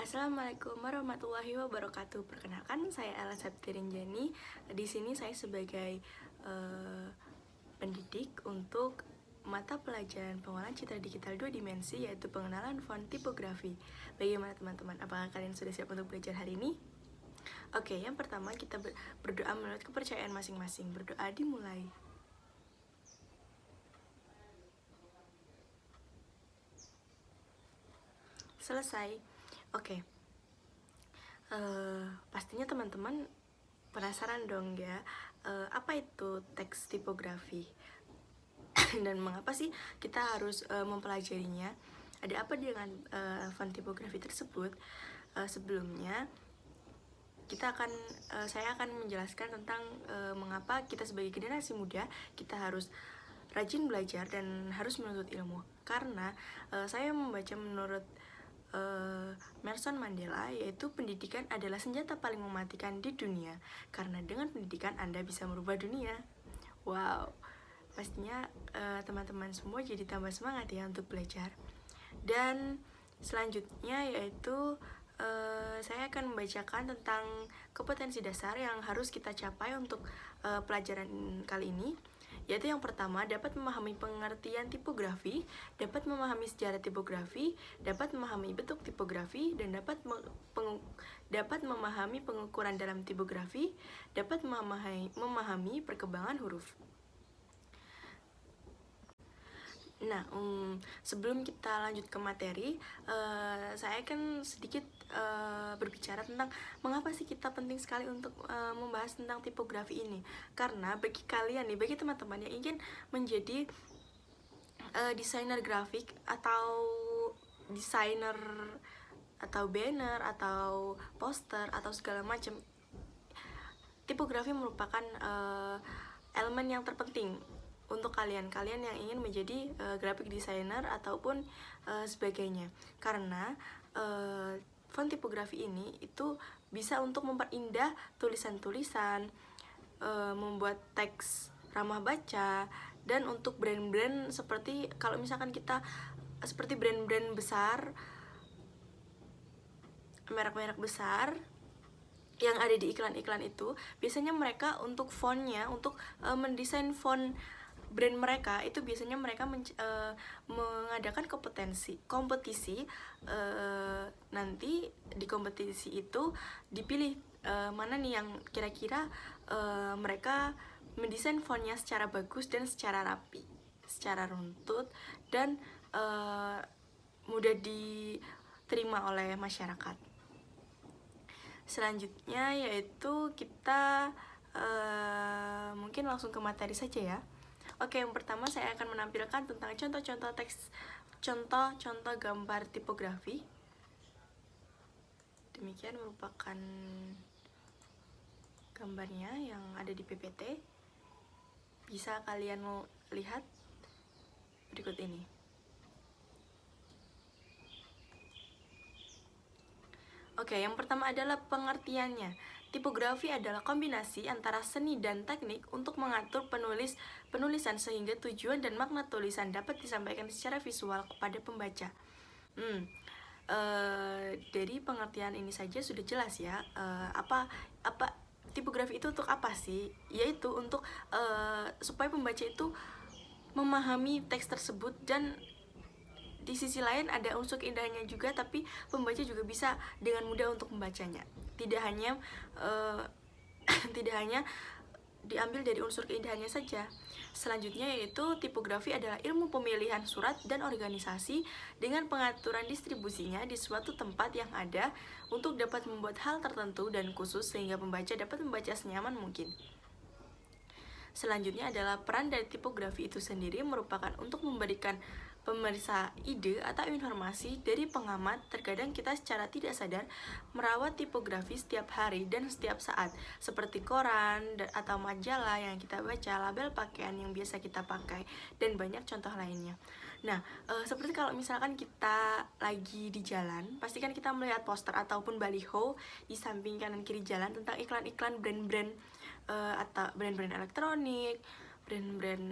Assalamualaikum warahmatullahi wabarakatuh. Perkenalkan, saya Ella Septirinjani. Di sini saya sebagai pendidik untuk mata pelajaran pengolahan citra digital 2 dimensi, yaitu pengenalan font tipografi. Bagaimana teman-teman? Apakah kalian sudah siap untuk belajar hari ini? Oke, yang pertama kita berdoa menurut kepercayaan masing-masing. Berdoa dimulai. Selesai. Oke. Pastinya teman-teman penasaran dong ya, apa itu teks tipografi dan mengapa sih kita harus mempelajarinya? Ada apa dengan font tipografi tersebut? Sebelumnya saya akan menjelaskan tentang mengapa kita sebagai generasi muda kita harus rajin belajar dan harus menuntut ilmu. Karena saya membaca menurut Nelson Mandela, yaitu pendidikan adalah senjata paling mematikan di dunia, karena dengan pendidikan Anda bisa merubah dunia. Wow, pastinya teman-teman semua jadi tambah semangat ya untuk belajar. Dan selanjutnya yaitu saya akan membacakan tentang kompetensi dasar yang harus kita capai untuk pelajaran kali ini, yaitu yang pertama, dapat memahami pengertian tipografi, dapat memahami sejarah tipografi, dapat memahami bentuk tipografi, dan dapat memahami pengukuran dalam tipografi, dapat memahami perkembangan huruf. Nah, sebelum kita lanjut ke materi, saya akan sedikit berbicara tentang mengapa sih kita penting sekali untuk membahas tentang tipografi ini. Karena bagi kalian nih, bagi teman-teman yang ingin menjadi desainer grafik atau desainer atau banner atau poster atau segala macam, tipografi merupakan elemen yang terpenting untuk kalian yang ingin menjadi graphic designer ataupun sebagainya. Karena font tipografi ini itu bisa untuk memperindah tulisan-tulisan, membuat teks ramah baca, dan untuk brand-brand seperti kalau misalkan kita seperti brand-brand besar, merek-merek besar yang ada di iklan-iklan itu, biasanya mereka untuk fontnya, untuk mendesain font brand mereka itu biasanya mereka mengadakan kompetisi. Nanti di kompetisi itu dipilih mana nih yang kira-kira mereka mendesain fontnya secara bagus dan secara rapi, secara runtut, dan mudah diterima oleh masyarakat. Selanjutnya yaitu kita mungkin langsung ke materi saja ya. Oke, yang pertama saya akan menampilkan tentang contoh-contoh teks, contoh-contoh gambar tipografi. Demikian merupakan gambarnya yang ada di PPT. Bisa kalian mau lihat berikut ini. Oke, yang pertama adalah pengertiannya. Tipografi adalah kombinasi antara seni dan teknik untuk mengatur penulisan sehingga tujuan dan makna tulisan dapat disampaikan secara visual kepada pembaca. Dari pengertian ini saja sudah jelas ya, apa tipografi itu untuk apa sih? Yaitu untuk supaya pembaca itu memahami teks tersebut, dan di sisi lain ada unsur indahnya juga, tapi pembaca juga bisa dengan mudah untuk membacanya. Tidak hanya diambil dari unsur keindahannya saja. Selanjutnya yaitu tipografi adalah ilmu pemilihan surat dan organisasi dengan pengaturan distribusinya di suatu tempat yang ada untuk dapat membuat hal tertentu dan khusus sehingga pembaca dapat membaca senyaman mungkin. Selanjutnya adalah peran dari tipografi itu sendiri merupakan untuk memberikan pemeriksa ide atau informasi dari pengamat. Terkadang kita secara tidak sadar merawat tipografi setiap hari dan setiap saat, seperti koran atau majalah yang kita baca, label pakaian yang biasa kita pakai, dan banyak contoh lainnya. Nah, seperti kalau misalkan kita lagi di jalan, pastikan kita melihat poster ataupun baliho di samping kanan kiri jalan tentang iklan-iklan brand-brand atau brand-brand elektronik, brand-brand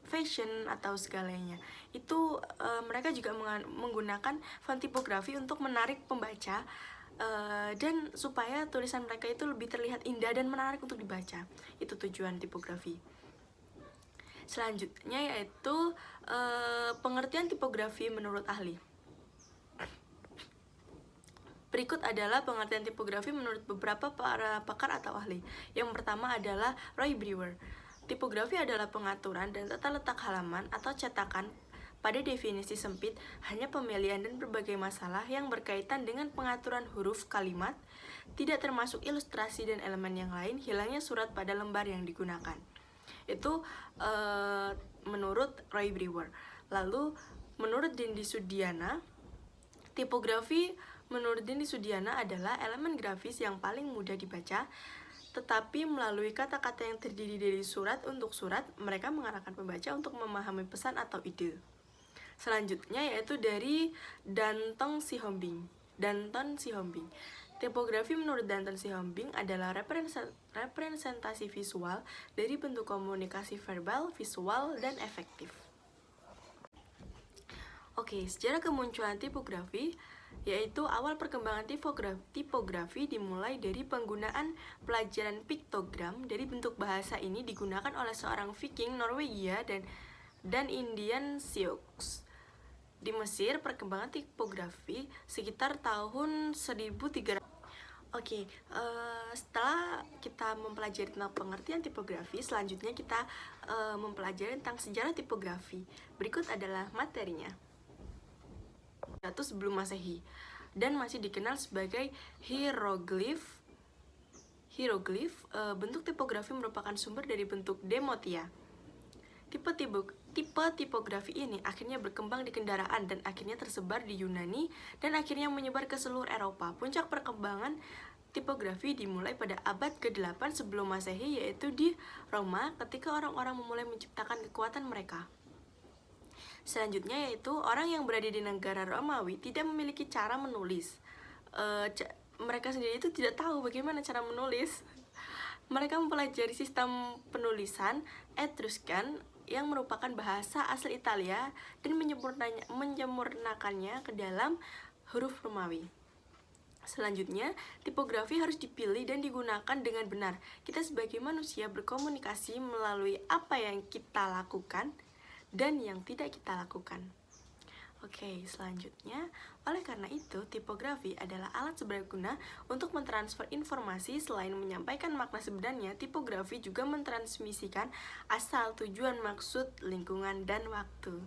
fashion atau segalanya. Itu mereka juga menggunakan font tipografi untuk menarik pembaca, dan supaya tulisan mereka itu lebih terlihat indah dan menarik untuk dibaca. Itu tujuan tipografi. Selanjutnya yaitu pengertian tipografi menurut ahli. Berikut adalah pengertian tipografi menurut beberapa para pakar atau ahli. Yang pertama adalah Roy Brewer. Tipografi adalah pengaturan dan tata letak halaman atau cetakan. Pada definisi sempit, hanya pemilihan dan berbagai masalah yang berkaitan dengan pengaturan huruf kalimat, tidak termasuk ilustrasi dan elemen yang lain, hilangnya surat pada lembar yang digunakan. Itu menurut Roy Brewer. Lalu menurut Dendi Sudiana, tipografi menurut Dendi Sudiana adalah elemen grafis yang paling mudah dibaca, tetapi melalui kata-kata yang terdiri dari surat untuk surat, mereka mengarahkan pembaca untuk memahami pesan atau ide. Selanjutnya yaitu dari Danton Sihombing. Tipografi menurut Danton Sihombing adalah representasi visual dari bentuk komunikasi verbal, visual, dan efektif. Oke, sejarah kemunculan tipografi yaitu awal perkembangan tipografi dimulai dari penggunaan pelajaran piktogram. Dari bentuk bahasa ini digunakan oleh seorang Viking Norwegia dan Indian Sioux. Di Mesir, perkembangan tipografi sekitar tahun 1300. Oke, setelah kita mempelajari tentang pengertian tipografi, selanjutnya kita mempelajari tentang sejarah tipografi. Berikut adalah materinya. Sebelum Masehi dan masih dikenal sebagai hieroglif. Bentuk tipografi merupakan sumber dari bentuk demotia. Tipe tipografi ini akhirnya berkembang di kendaraan dan akhirnya tersebar di Yunani dan akhirnya menyebar ke seluruh Eropa. Puncak perkembangan tipografi dimulai pada abad ke-8 sebelum Masehi, yaitu di Roma ketika orang-orang memulai menciptakan kekuatan mereka. Selanjutnya yaitu orang yang berada di negara Romawi tidak memiliki cara menulis. Mereka sendiri itu tidak tahu bagaimana cara menulis. Mereka mempelajari sistem penulisan Etruskan yang merupakan bahasa asli Italia dan menyempurnakannya ke dalam huruf Romawi. Selanjutnya, tipografi harus dipilih dan digunakan dengan benar. Kita sebagai manusia berkomunikasi melalui apa yang kita lakukan dan yang tidak kita lakukan. Oke, selanjutnya, oleh karena itu, tipografi adalah alat seberguna untuk mentransfer informasi. Selain menyampaikan makna sebenarnya, tipografi juga mentransmisikan asal, tujuan, maksud, lingkungan, dan waktu.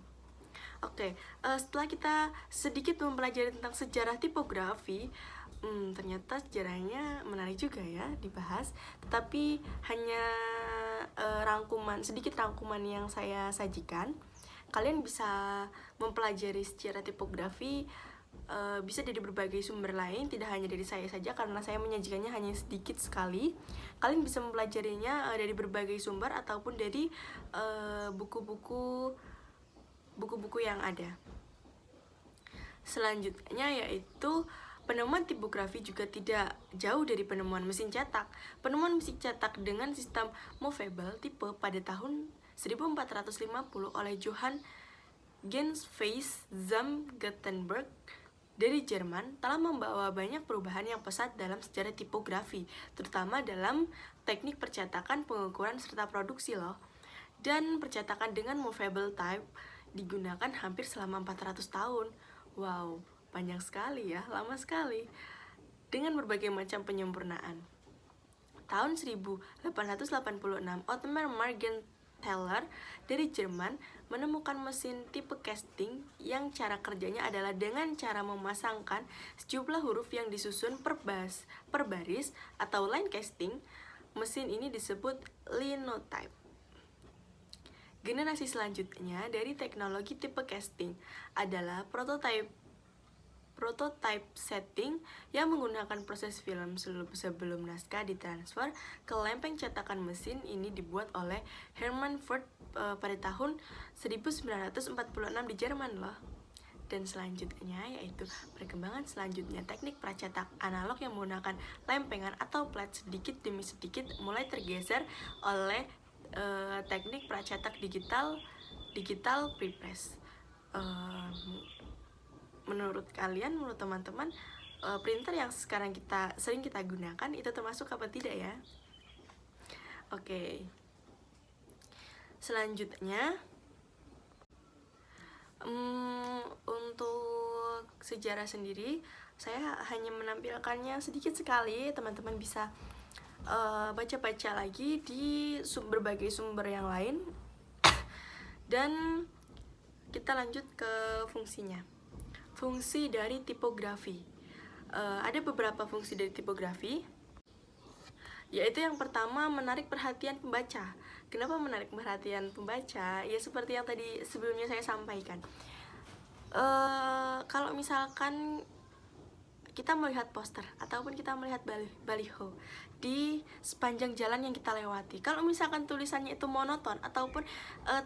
Oke, setelah kita sedikit mempelajari tentang sejarah tipografi, ternyata sejarahnya menarik juga ya dibahas, tetapi hanya sedikit rangkuman yang saya sajikan. Kalian bisa mempelajari sejarah tipografi bisa dari berbagai sumber lain, tidak hanya dari saya saja karena saya menyajikannya hanya sedikit sekali. Kalian bisa mempelajarinya dari berbagai sumber ataupun dari buku-buku yang ada. Selanjutnya yaitu penemuan tipografi juga tidak jauh dari penemuan mesin cetak. Penemuan mesin cetak dengan sistem movable type pada tahun 1450 oleh Johann Gensfeld zum Gutenberg dari Jerman telah membawa banyak perubahan yang pesat dalam sejarah tipografi, terutama dalam teknik percetakan, pengukuran, serta produksi loh. Dan percetakan dengan movable type digunakan hampir selama 400 tahun. Wow, panjang sekali ya, lama sekali. Dengan berbagai macam penyempurnaan. Tahun 1886, Otmar Morgenthaler dari Jerman menemukan mesin tipe casting yang cara kerjanya adalah dengan cara memasangkan sejumlah huruf yang disusun per baris atau line casting. Mesin ini disebut linotype. Generasi selanjutnya dari teknologi tipe casting adalah prototype setting yang menggunakan proses film sebelum naskah ditransfer ke lempeng cetakan. Mesin ini dibuat oleh Hermann Ford pada tahun 1946 di Jerman loh. Dan selanjutnya yaitu perkembangan selanjutnya teknik pracetak analog yang menggunakan lempengan atau plat sedikit demi sedikit mulai tergeser oleh teknik pracetak digital prepress. Menurut kalian, menurut teman-teman, printer yang sekarang sering kita gunakan itu termasuk apa tidak ya? Oke. Selanjutnya, untuk sejarah sendiri, saya hanya menampilkannya sedikit sekali. Teman-teman bisa baca-baca lagi di berbagai sumber yang lain. Dan kita lanjut ke fungsinya. Fungsi dari tipografi. Ada beberapa fungsi dari tipografi, yaitu yang pertama, menarik perhatian pembaca. Kenapa menarik perhatian pembaca? Ya seperti yang tadi sebelumnya saya sampaikan. Kalau misalkan kita melihat poster ataupun kita melihat baliho di sepanjang jalan yang kita lewati, kalau misalkan tulisannya itu monoton ataupun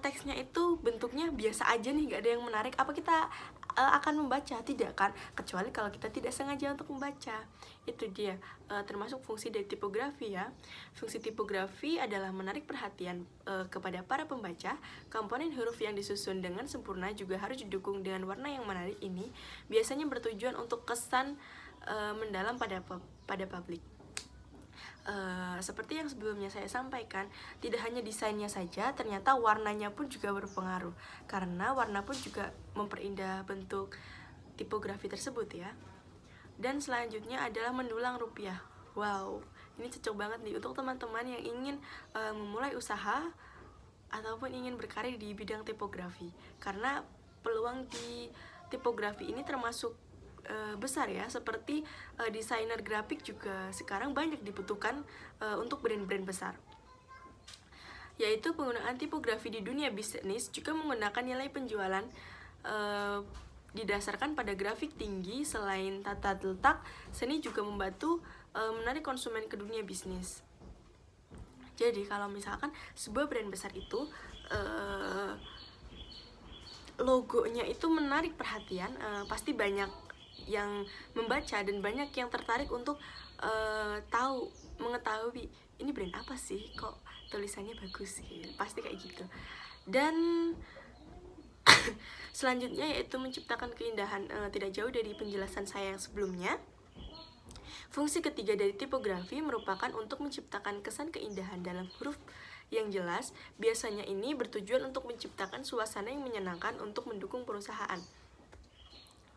teksnya itu bentuknya biasa aja nih, gak ada yang menarik, apa kita akan membaca? Tidak kan, kecuali kalau kita tidak sengaja untuk membaca. Itu dia termasuk fungsi dari tipografi ya. Fungsi tipografi adalah menarik perhatian kepada para pembaca. Komponen huruf yang disusun dengan sempurna juga harus didukung dengan warna yang menarik. Ini biasanya bertujuan untuk kesan mendalam pada publik. Seperti yang sebelumnya saya sampaikan, tidak hanya desainnya saja, ternyata warnanya pun juga berpengaruh, karena warna pun juga memperindah bentuk tipografi tersebut ya. Dan selanjutnya adalah mendulang rupiah. Wow, ini cocok banget nih untuk teman-teman yang ingin memulai usaha ataupun ingin berkarir di bidang tipografi, karena peluang di tipografi ini termasuk besar ya. Seperti desainer grafik juga sekarang banyak dibutuhkan untuk brand-brand besar, yaitu penggunaan tipografi di dunia bisnis juga menggunakan nilai penjualan didasarkan pada grafik tinggi. Selain tata letak, seni juga membantu menarik konsumen ke dunia bisnis. Jadi kalau misalkan sebuah brand besar itu logonya itu menarik perhatian, pasti banyak yang membaca dan banyak yang tertarik untuk mengetahui ini brand apa sih, kok tulisannya bagus gitu. Pasti kayak gitu. Dan selanjutnya yaitu menciptakan keindahan. Tidak jauh dari penjelasan saya yang sebelumnya. Fungsi ketiga dari tipografi merupakan untuk menciptakan kesan keindahan dalam huruf yang jelas. Biasanya ini bertujuan untuk menciptakan suasana yang menyenangkan untuk mendukung perusahaan.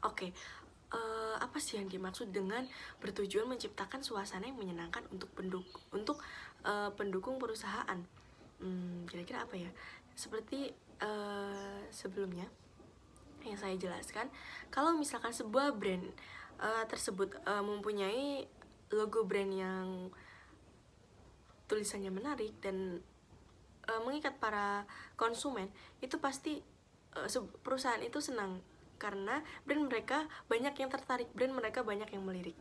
Oke, apa sih yang dimaksud dengan bertujuan menciptakan suasana yang menyenangkan untuk pendukung perusahaan? Kira-kira apa ya? Seperti sebelumnya yang saya jelaskan, kalau misalkan sebuah brand tersebut mempunyai logo brand yang tulisannya menarik dan mengikat para konsumen, itu pasti perusahaan itu senang, karena brand mereka banyak yang tertarik, brand mereka banyak yang melirik.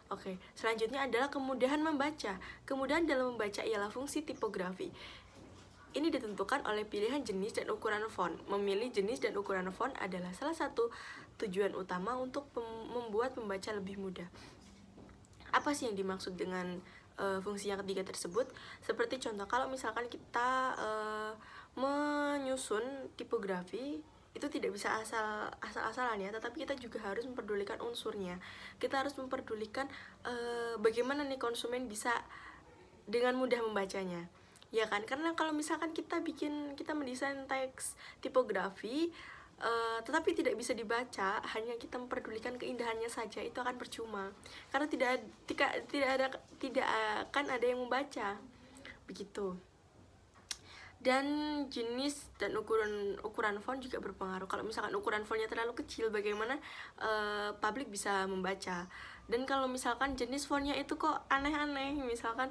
Oke, selanjutnya adalah kemudahan membaca. Kemudahan dalam membaca ialah fungsi tipografi. Ini ditentukan oleh pilihan jenis dan ukuran font. Memilih jenis dan ukuran font adalah salah satu tujuan utama untuk membuat membaca lebih mudah. Apa sih yang dimaksud dengan fungsi yang ketiga tersebut? Seperti contoh, kalau misalkan kita menyusun tipografi, itu tidak bisa asal-asalan ya, tetapi kita juga harus memperdulikan unsurnya. Kita harus memperdulikan bagaimana nih konsumen bisa dengan mudah membacanya, ya kan? Karena kalau misalkan kita mendesain teks tipografi tetapi tidak bisa dibaca, hanya kita memperdulikan keindahannya saja, itu akan percuma, karena tidak akan ada yang membaca, begitu. Dan jenis dan ukuran font juga berpengaruh. Kalau misalkan ukuran fontnya terlalu kecil, bagaimana publik bisa membaca? Dan kalau misalkan jenis fontnya itu kok aneh-aneh, misalkan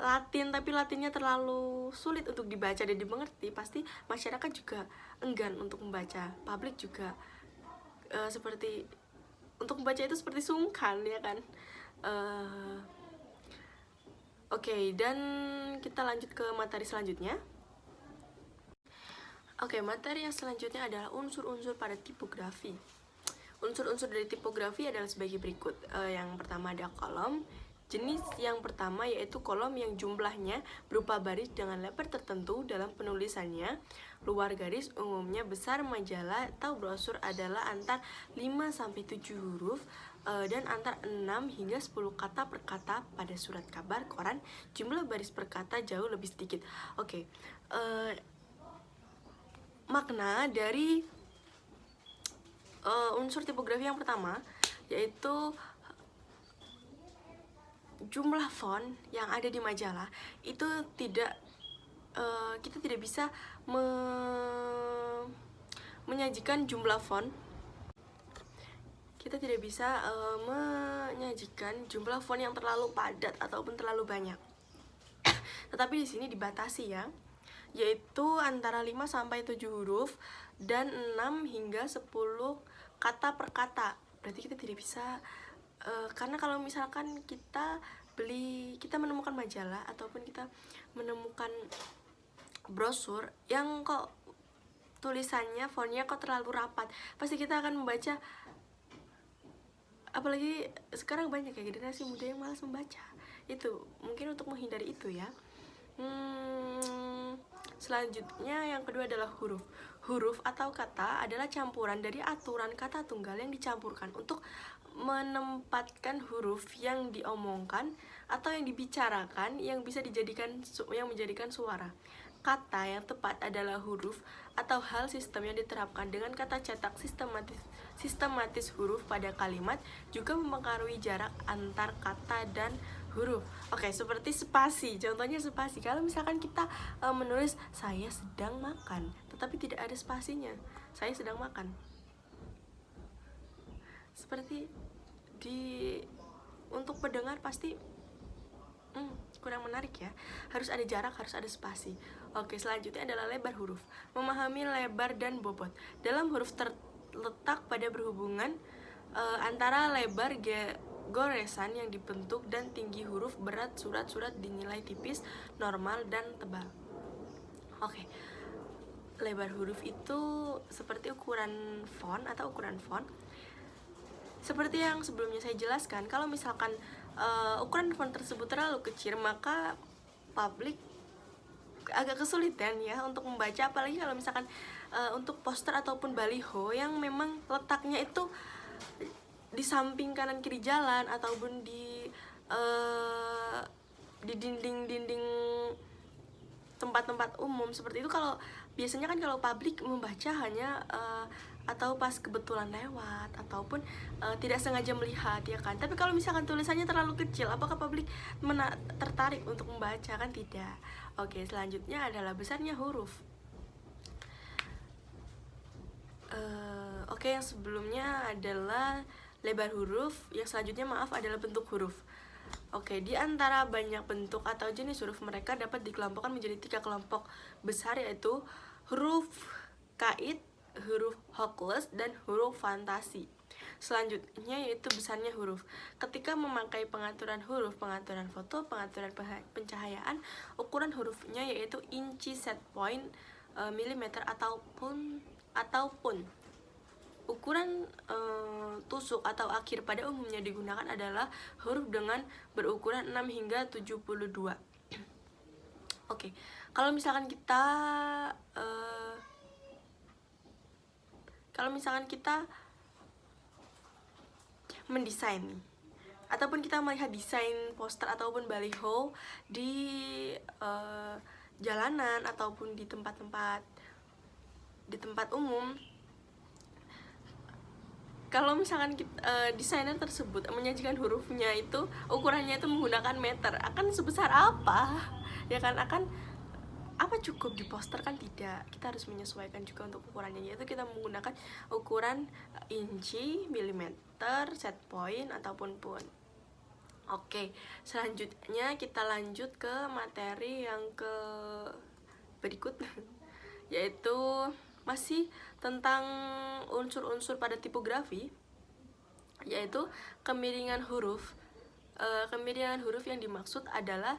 Latin, tapi Latinnya terlalu sulit untuk dibaca dan dimengerti, pasti masyarakat juga enggan untuk membaca. Publik juga seperti untuk membaca itu seperti sungkan, ya kan? Oke, dan kita lanjut ke materi selanjutnya. Oke, materi yang selanjutnya adalah unsur-unsur pada tipografi. Unsur-unsur dari tipografi adalah sebagai berikut. Yang pertama ada kolom, Jenis yang pertama yaitu kolom yang jumlahnya berupa baris dengan lebar tertentu dalam penulisannya. Luar garis umumnya besar majalah atau brosur adalah antar 5-7 huruf dan antar 6 hingga 10 kata per kata. Pada surat kabar koran, jumlah baris per kata jauh lebih sedikit. Oke, makna dari unsur tipografi yang pertama yaitu jumlah font yang ada di majalah itu kita tidak bisa menyajikan jumlah font. Kita tidak bisa menyajikan jumlah font yang terlalu padat ataupun terlalu banyak. Tetapi di sini dibatasi ya, yaitu antara 5-7 huruf dan 6 hingga 10 kata per kata. Berarti kita tidak bisa karena kalau misalkan kita menemukan majalah ataupun kita menemukan brosur yang kok tulisannya, fontnya kok terlalu rapat, pasti kita akan membaca. Apalagi sekarang banyak ya generasi muda yang malas membaca. Itu mungkin untuk menghindari itu ya. Selanjutnya yang kedua adalah huruf. Huruf atau kata adalah campuran dari aturan kata tunggal yang dicampurkan untuk menempatkan huruf yang diomongkan atau yang dibicarakan yang bisa menjadikan suara. Kata yang tepat adalah huruf atau hal sistem yang diterapkan dengan kata cetak sistematis huruf pada kalimat juga mempengaruhi jarak antar kata dan huruf. Oke, seperti spasi. Contohnya spasi. Kalau misalkan kita menulis saya sedang makan, tetapi tidak ada spasinya. Saya sedang makan. Seperti untuk pendengar pasti kurang menarik ya. Harus ada jarak, harus ada spasi. Oke, selanjutnya adalah lebar huruf. Memahami lebar dan bobot. Dalam huruf terletak pada berhubungan antara lebar goresan yang dibentuk dan tinggi huruf. Berat surat dinilai tipis, normal, dan tebal. Oke. Lebar huruf itu seperti ukuran font atau ukuran font. Seperti yang sebelumnya saya jelaskan, kalau misalkan ukuran font tersebut terlalu kecil, maka publik agak kesulitan ya untuk membaca. Apalagi kalau misalkan untuk poster ataupun baliho yang memang letaknya itu di samping kanan kiri jalan ataupun di dinding-dinding tempat-tempat umum seperti itu. Kalau biasanya kan kalau publik membaca hanya atau pas kebetulan lewat ataupun tidak sengaja melihat ya kan. Tapi kalau misalkan tulisannya terlalu kecil, apakah publik tertarik untuk membaca? Kan tidak. Oke, selanjutnya adalah besarnya huruf. Oke, yang sebelumnya adalah lebar huruf, yang selanjutnya adalah bentuk huruf. Oke, di antara banyak bentuk atau jenis huruf, mereka dapat dikelompokkan menjadi 3 kelompok besar, yaitu huruf kait, huruf hopeless, dan huruf fantasi. Selanjutnya yaitu besarnya huruf. Ketika memakai pengaturan huruf, pengaturan foto, pengaturan pencahayaan, ukuran hurufnya yaitu inci, set point, milimeter ataupun ukuran tusuk atau akhir pada umumnya digunakan adalah huruf dengan berukuran 6 hingga 72. Oke, kalau misalkan kita mendesain ataupun kita melihat desain poster ataupun baliho di jalanan ataupun di tempat umum, kalau misalkan desainer tersebut menyajikan hurufnya itu ukurannya itu menggunakan meter, akan sebesar apa? Ya kan, apa cukup di poster? Kan tidak. Kita harus menyesuaikan juga untuk ukurannya, yaitu kita menggunakan ukuran inci, milimeter, set point ataupun pun. Oke, selanjutnya kita lanjut ke materi yang berikut yaitu masih tentang unsur-unsur pada tipografi, yaitu kemiringan huruf. Kemiringan huruf yang dimaksud adalah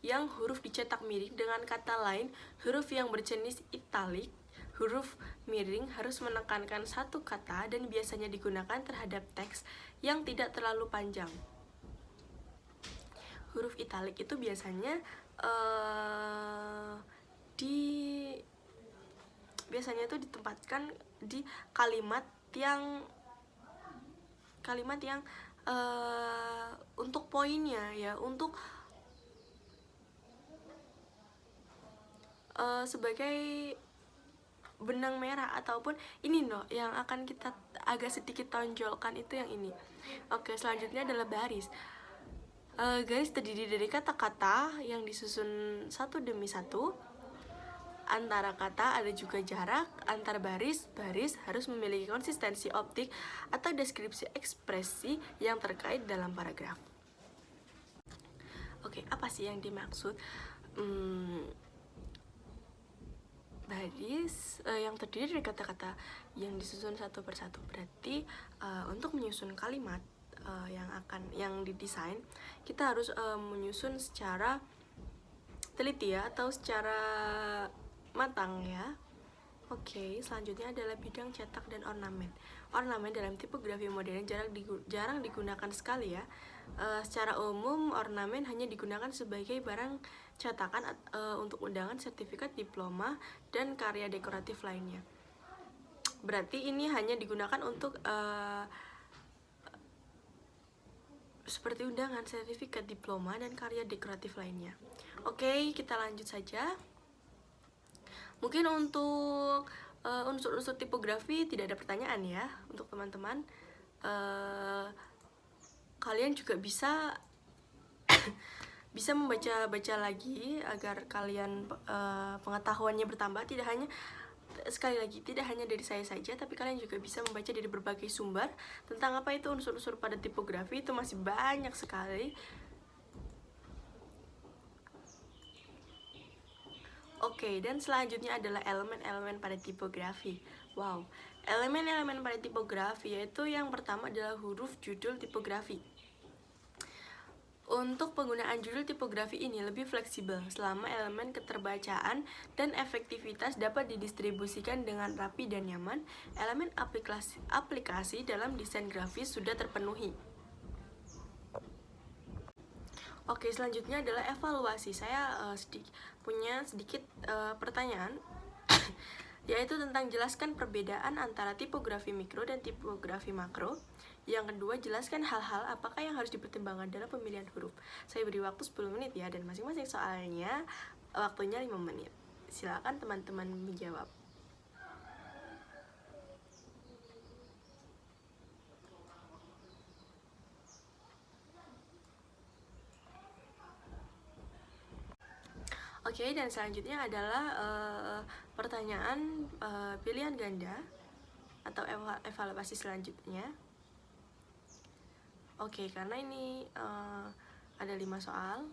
yang huruf dicetak miring. Dengan kata lain, huruf yang berjenis italik, huruf miring harus menekankan satu kata dan biasanya digunakan terhadap teks yang tidak terlalu panjang. huruf italik itu biasanya biasanya itu ditempatkan di kalimat yang untuk poinnya ya, untuk sebagai benang merah, ataupun ini loh yang akan kita agak sedikit tonjolkan itu yang ini. Oke, selanjutnya adalah baris. Garis terdiri dari kata-kata yang disusun satu demi satu. Antara kata ada juga jarak. Antar baris harus memiliki konsistensi optik atau deskripsi ekspresi yang terkait dalam paragraf. Oke, apa sih yang dimaksud? Baris yang terdiri dari kata-kata yang disusun satu persatu, berarti untuk menyusun kalimat yang didesain, kita harus menyusun secara teliti ya, atau secara matang ya. Oke, selanjutnya adalah bidang cetak dan ornamen. Ornamen dalam tipografi modern jarang digunakan sekali ya. Secara umum, ornamen hanya digunakan sebagai barang cetakan untuk undangan, sertifikat, diploma, dan karya dekoratif lainnya. Berarti ini hanya digunakan untuk seperti undangan, sertifikat, diploma, dan karya dekoratif lainnya. Oke, kita lanjut saja. Mungkin untuk unsur-unsur tipografi tidak ada pertanyaan ya untuk teman-teman. Kalian juga bisa bisa membaca lagi agar kalian pengetahuannya bertambah. Sekali lagi, tidak hanya dari saya saja, tapi kalian juga bisa membaca dari berbagai sumber tentang apa itu unsur-unsur pada tipografi. Itu masih banyak sekali. Oke, dan selanjutnya adalah elemen-elemen pada tipografi. Wow, elemen-elemen pada tipografi yaitu yang pertama adalah huruf judul tipografi. Untuk penggunaan judul tipografi ini lebih fleksibel selama elemen keterbacaan dan efektivitas dapat didistribusikan dengan rapi dan nyaman. Elemen aplikasi dalam desain grafis sudah terpenuhi. Oke, selanjutnya adalah evaluasi. Saya punya sedikit pertanyaan yaitu tentang jelaskan perbedaan antara tipografi mikro dan tipografi makro. Yang kedua, jelaskan hal-hal apakah yang harus dipertimbangkan dalam pemilihan huruf. Saya beri waktu 10 menit ya, dan masing-masing soalnya waktunya 5 menit. Silakan teman-teman menjawab. Oke, dan selanjutnya adalah pertanyaan pilihan ganda atau evaluasi selanjutnya. Oke, karena ini ada 5 soal,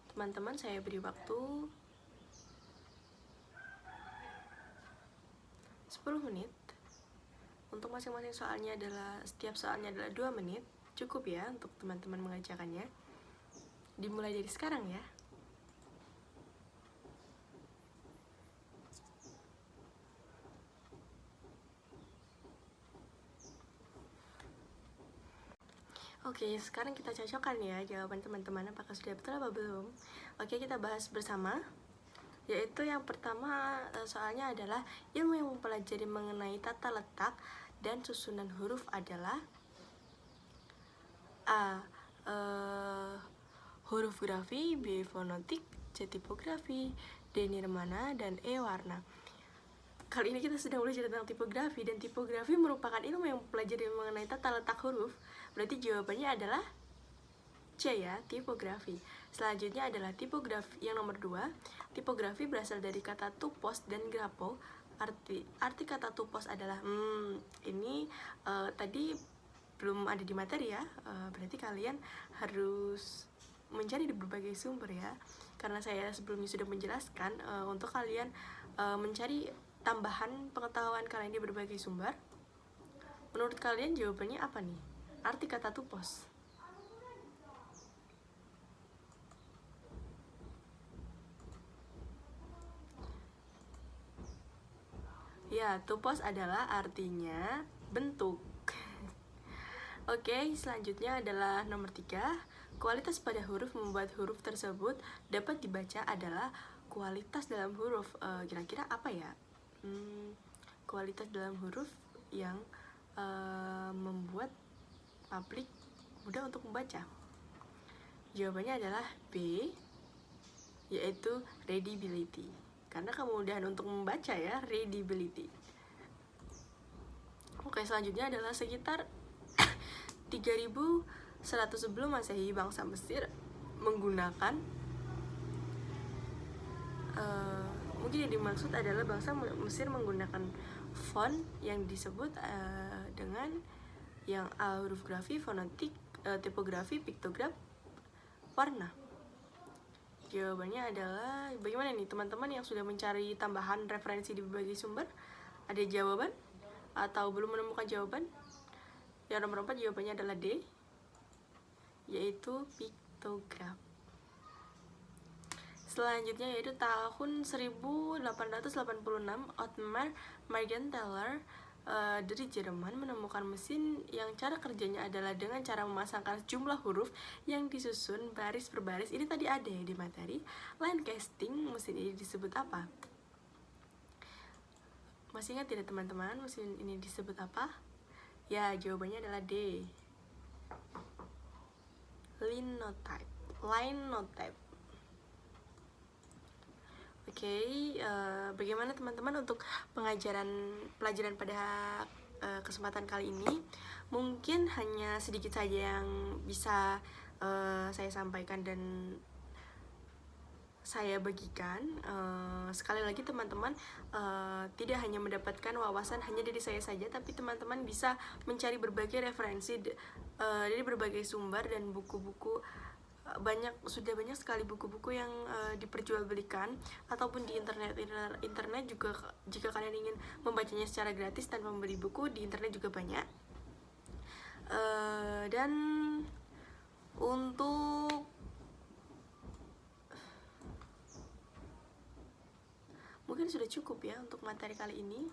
teman-teman saya beri waktu 10 menit. Untuk masing-masing soalnya setiap soalnya adalah 2 menit. Cukup ya untuk teman-teman mengerjakannya. Dimulai dari sekarang ya. Oke, sekarang kita cocokkan ya jawaban teman-teman, apakah sudah betul apa belum. Oke, kita bahas bersama. Yaitu yang pertama soalnya adalah ilmu yang mempelajari mengenai tata letak dan susunan huruf adalah A. Huruf grafi, B. Fonetik, C. Tipografi, D. Nirmana, dan E. Warna. Kali ini kita sedang belajar tentang tipografi, dan tipografi merupakan ilmu yang mempelajari mengenai tata letak huruf. Berarti jawabannya adalah C ya, tipografi. Selanjutnya adalah tipografi yang nomor 2. Tipografi berasal dari kata tupos dan grapo. Arti kata tupos adalah ini tadi belum ada di materi ya. Berarti kalian harus mencari di berbagai sumber ya. Karena saya sebelumnya sudah menjelaskan untuk kalian mencari tambahan pengetahuan kalian di berbagai sumber. Menurut kalian jawabannya apa nih? Arti kata tupos. Ya, tupos adalah artinya bentuk. Oke, selanjutnya adalah nomor 3. Kualitas pada huruf membuat huruf tersebut dapat dibaca adalah kualitas dalam huruf. Kira-kira apa ya? Kualitas dalam huruf yang membuat publik mudah untuk membaca. Jawabannya adalah B, yaitu readability. Karena kemudahan untuk membaca ya, readability. Oke, selanjutnya adalah sekitar 3100 sebelum Masehi, bangsa Mesir menggunakan mungkin yang dimaksud adalah bangsa Mesir menggunakan font yang disebut dengan yang huruf grafi, fonetik, tipografi, piktograf, warna. Jawabannya adalah bagaimana nih teman-teman yang sudah mencari tambahan referensi di berbagai sumber? Ada jawaban atau belum menemukan jawaban? Yang nomor 4 jawabannya adalah D, yaitu piktograf. Selanjutnya yaitu tahun 1886, Otmar Mergenthaler dari Jerman menemukan mesin yang cara kerjanya adalah dengan cara memasangkan jumlah huruf yang disusun baris per baris. Ini tadi ada ya di materi. Line casting, mesin ini disebut apa? Masih ingat tidak teman-teman mesin ini disebut apa? Ya, jawabannya adalah D, linotype. Oke, bagaimana teman-teman untuk pelajaran pada kesempatan kali ini? Mungkin hanya sedikit saja yang bisa saya sampaikan dan saya bagikan. Sekali lagi teman-teman, tidak hanya mendapatkan wawasan hanya dari saya saja, tapi teman-teman bisa mencari berbagai referensi dari berbagai sumber dan buku-buku. Sudah banyak sekali buku-buku yang diperjualbelikan ataupun di internet juga. Jika kalian ingin membacanya secara gratis tanpa membeli buku, di internet juga banyak. Dan untuk mungkin sudah cukup ya untuk materi kali ini.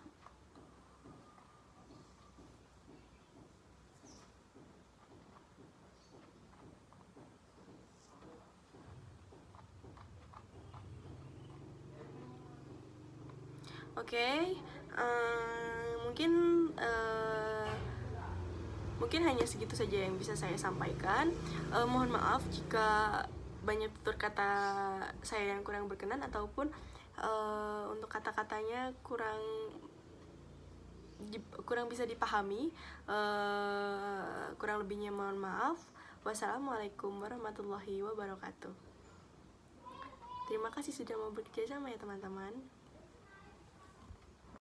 Oke, mungkin hanya segitu saja yang bisa saya sampaikan. Mohon maaf jika banyak tutur kata saya yang kurang berkenan ataupun untuk kata-katanya kurang bisa dipahami. Kurang lebihnya mohon maaf. Wassalamualaikum warahmatullahi wabarakatuh. Terima kasih sudah mau bekerja sama ya teman-teman.